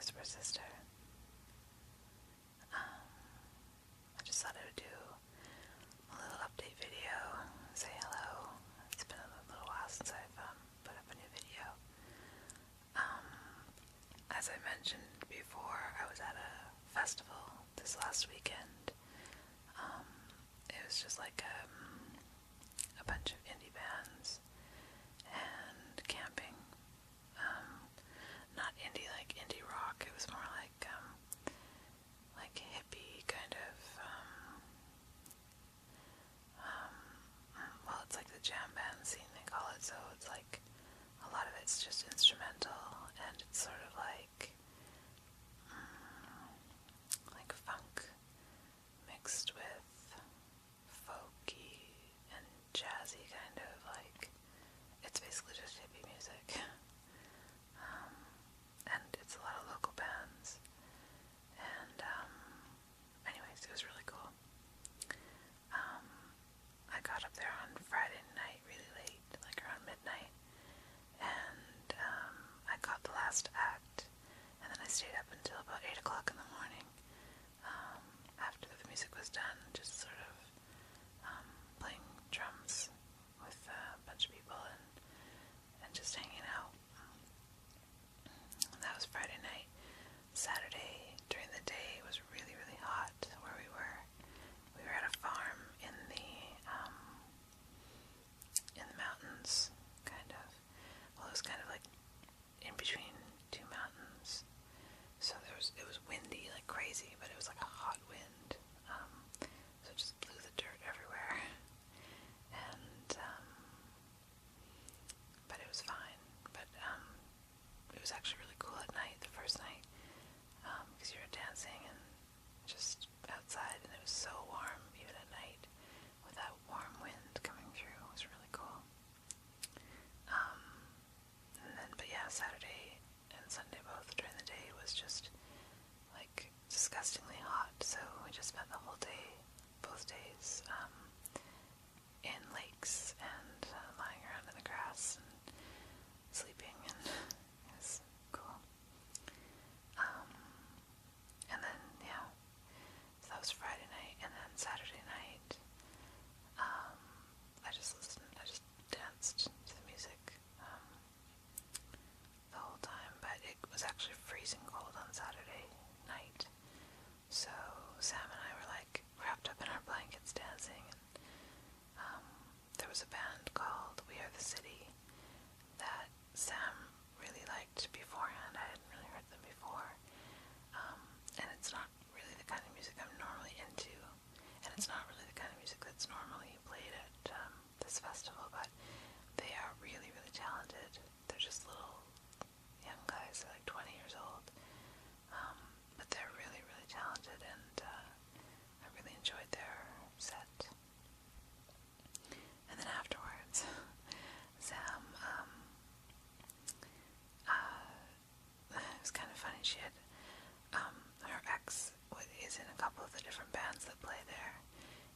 WhisperSister. I just thought I would do a little update video, say hello. It's been a little while since I've put up a new video. As I mentioned before, I was at a festival this last weekend. It was just like a bunch of indie bands and camping. Not indie like indie rock, it was more like hippie kind of, well, it's like the jam band scene they call it, so it's like a lot of it's just instrumental, and it's sort of like funk mixed with folky and jazzy kind of, like, it's basically just hippie music. And it's a lot of local bands. And, anyways, it was really cool. I got up there on Friday night really late, like around midnight, and, I caught the last act, and then I stayed up until about 8 o'clock in the morning, after the music was done, just sort of, playing drums with a bunch of people and just hanging out. That was Friday night. Saturday, during the day, was really, really hot where we were. We were at a farm in the mountains, kind of. Well, it was kind of like in between two mountains. So it was windy like crazy, but it was like a hot wind. So it just blew the dirt everywhere. And, but it was fine. But, it was actually really cool at night, the first night, because you were dancing and just outside, and it was so warm, even at night, with that warm wind coming through. It was really cool. And then, but yeah, Saturday and Sunday both during the day was just, like, disgustingly hot, so we just spent the whole day, both days, in lakes and lying around in the grass and sleeping, and it was cool. And then, yeah, so that was Friday night, and then Saturday night, I just danced to the music, the whole time, but it was actually freezing cold on Saturday night, so Sam and I were like wrapped up in our blankets dancing, and there was a band called We Are the City that Sam really liked beforehand. I hadn't really heard them before, and it's not really the kind of music I'm normally into, and it's not really the kind of music that's normally played at this festival, but they are really, really talented. They're just little young guys, they're like 20 years old, but they're really, really talented, and I really enjoyed their set. And then afterwards, Sam, it was kind of funny, she had, her ex is in a couple of the different bands that play there,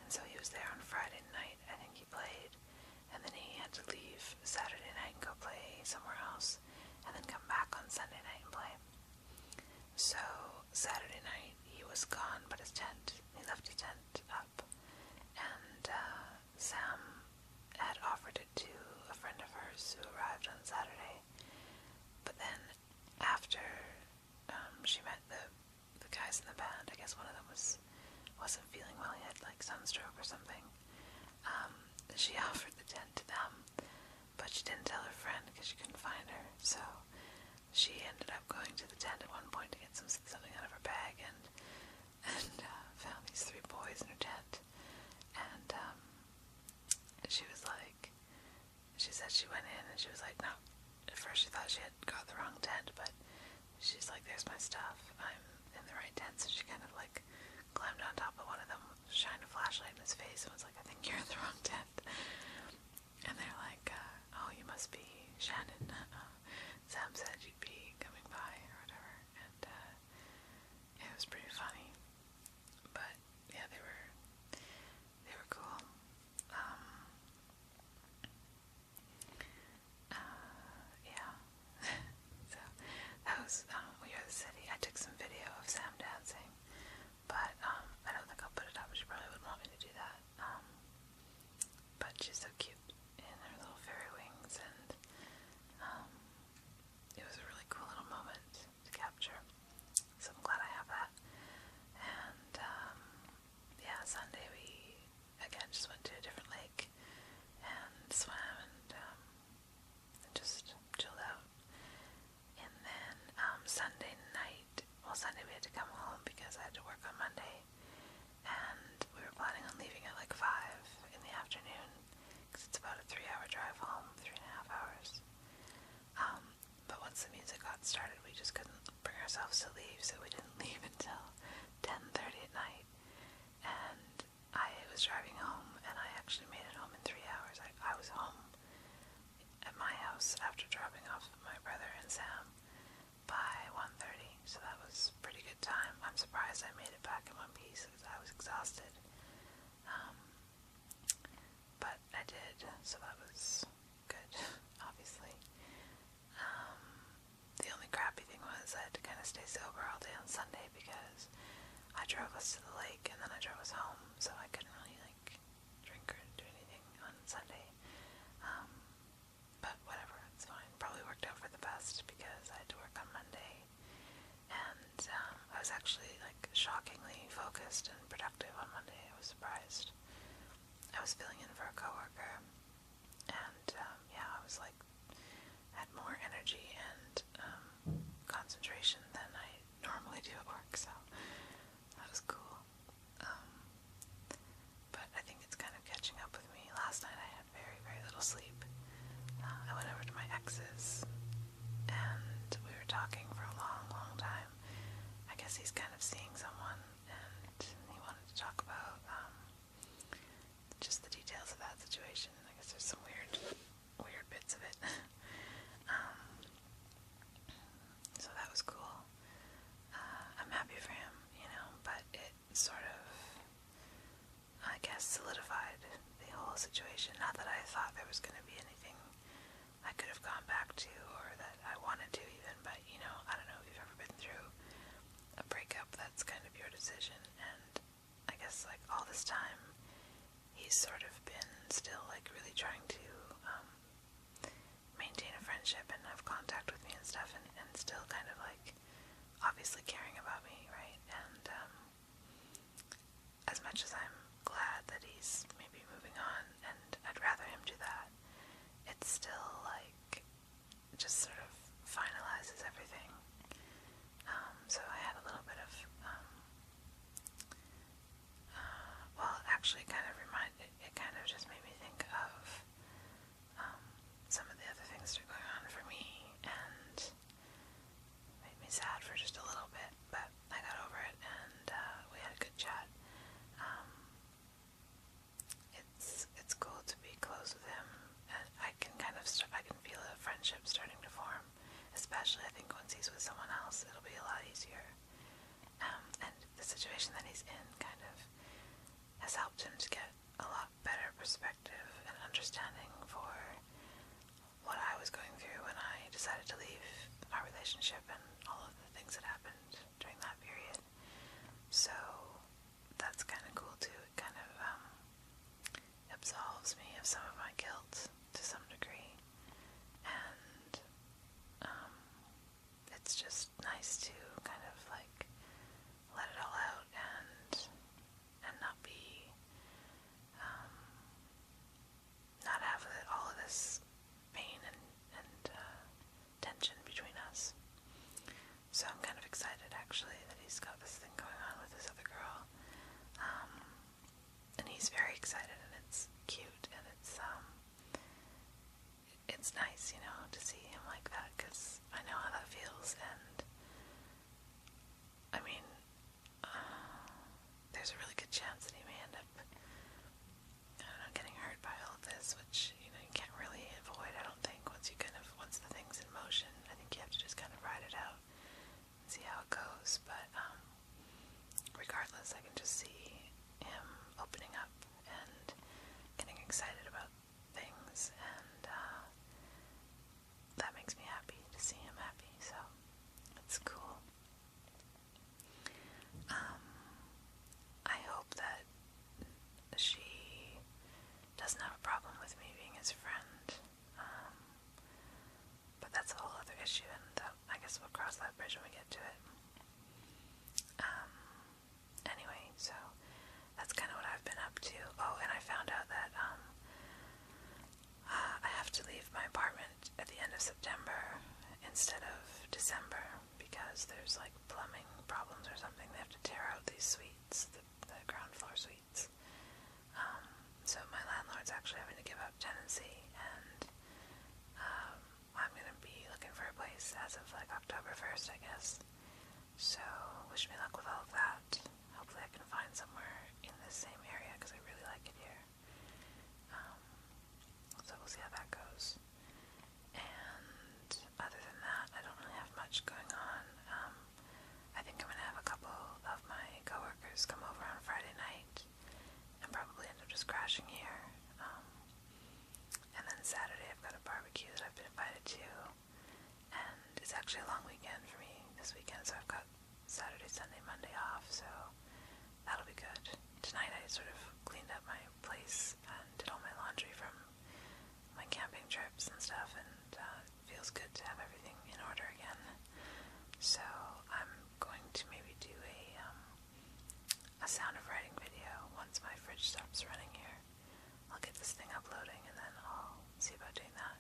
and so he was there on Friday night, I think he played, and then he had to leave Saturday night and go play somewhere else, and then come back on Sunday night and play. So, Saturday night, he was gone, but he left his tent up, and Sam had offered it to a friend of hers who arrived on Saturday, but then after she met the guys in the band, I guess one of them wasn't feeling well, he had like sunstroke or something, she offered the tent to them, but she didn't tell her friend because she couldn't find her, so she ended up going to the tent at one point to get something out of her bag, and found these 3 boys in her tent, and she was like, she said she went in and she was like, no, at first she thought she had got the wrong tent, but she's like, there's my stuff, I'm in the right tent, so she kind of like climbed on top of one of them, shined a flashlight in his face, and was like, I think you're in the wrong tent. And they're like, oh, you must be Shannon. Sam said you'd be coming by or whatever, and it was pretty funny. But yeah, they were cool. Yeah. So that was We Are the City. I time. I'm surprised I made it back in one piece because I was exhausted. But I did, so that was good, obviously. The only crappy thing was I had to kind of stay sober all day on Sunday because I drove us to the lake and then I drove us home, so I couldn't really, drink or do anything on Sunday. But whatever, it's fine. Probably worked out for the best because I had to work on Monday. And I was actually, shockingly focused and productive on Monday. I was surprised. I was filling in for a coworker, and, I was, had more energy and concentration than I normally do at work, so that was cool. But I think it's kind of catching up with me. Last night I had very, very little sleep. I went over to my ex's, and we were talking for a long, long time. I guess he's kind of seeing someone, and he wanted to talk about just the details of that situation. I guess there's some weird bits of it. So that was cool. I'm happy for him, but it sort of, I guess, solidified the whole situation. Not that I thought there was going to be anything I could have gone back to or that I wanted to even, but, I don't know if you've ever been through a breakup that's kind of your decision, and I guess, all this time, he's sort of been still, really trying to maintain a friendship and have contact with me and stuff, and still kind of, obviously caring about me, right? And as much as I'm glad that he's maybe moving on, and I'd rather him do that, it's still, just sort of finalizes everything. So I had a little bit of, actually it kind of just made me think of some of the other things that are going on for me, and made me sad for just a little bit, but I got over it, and we had a good chat. It's cool to be close with him, and I can kind of I can feel a friendship starting to form, especially I think once he's with someone else, it'll be a lot easier. And the situation that he's in kind of has helped him to get a lot better perspective and understanding for what I was going through when I decided to leave our relationship and all of the things that happened during that period. So that's kind of cool too. It kind of absolves me of some of my guilt to some degree, and it's just nice to kind of let it all out and not be not have all of this pain and tension between us. So I'm kind of excited actually that he's got this thing going on with this other girl, and he's very excited, and it's cute, and it's nice, to see him like that, because I know how that feels, and I mean, there's a really good chance that he may end up, I don't know, getting hurt by all of this, which, you can't really avoid, I don't think, once the thing's in motion. I think you have to just kind of ride it out and see how it goes, but, regardless, I can just see him opening up and getting excited about things, and, that makes me happy to see him happy, so it's cool. I hope that she doesn't have a problem with me being his friend, but that's a whole other issue, and I guess we'll cross that bridge when we get to it. Anyway, so that's kind of what I've been up to. Oh, and I found out that I have to leave my apartment at the end of September instead of December because there's plumbing problems or something. They have to tear out these suites, the ground floor suites. So my landlord's actually having to give up tenancy, and I'm going to be looking for a place as of October 1st, I guess. So wish me luck with all of that. Hopefully I can find somewhere in this same area because I really like it here. So we'll see how that goes. And other than that, I don't really have much going on. I think I'm going to have a couple actually a long weekend for me this weekend, so I've got Saturday, Sunday, Monday off, so that'll be good. Tonight I sort of cleaned up my place and did all my laundry from my camping trips and stuff, and it feels good to have everything in order again. So I'm going to maybe do a sound of writing video once my fridge stops running here. I'll get this thing uploading and then I'll see about doing that.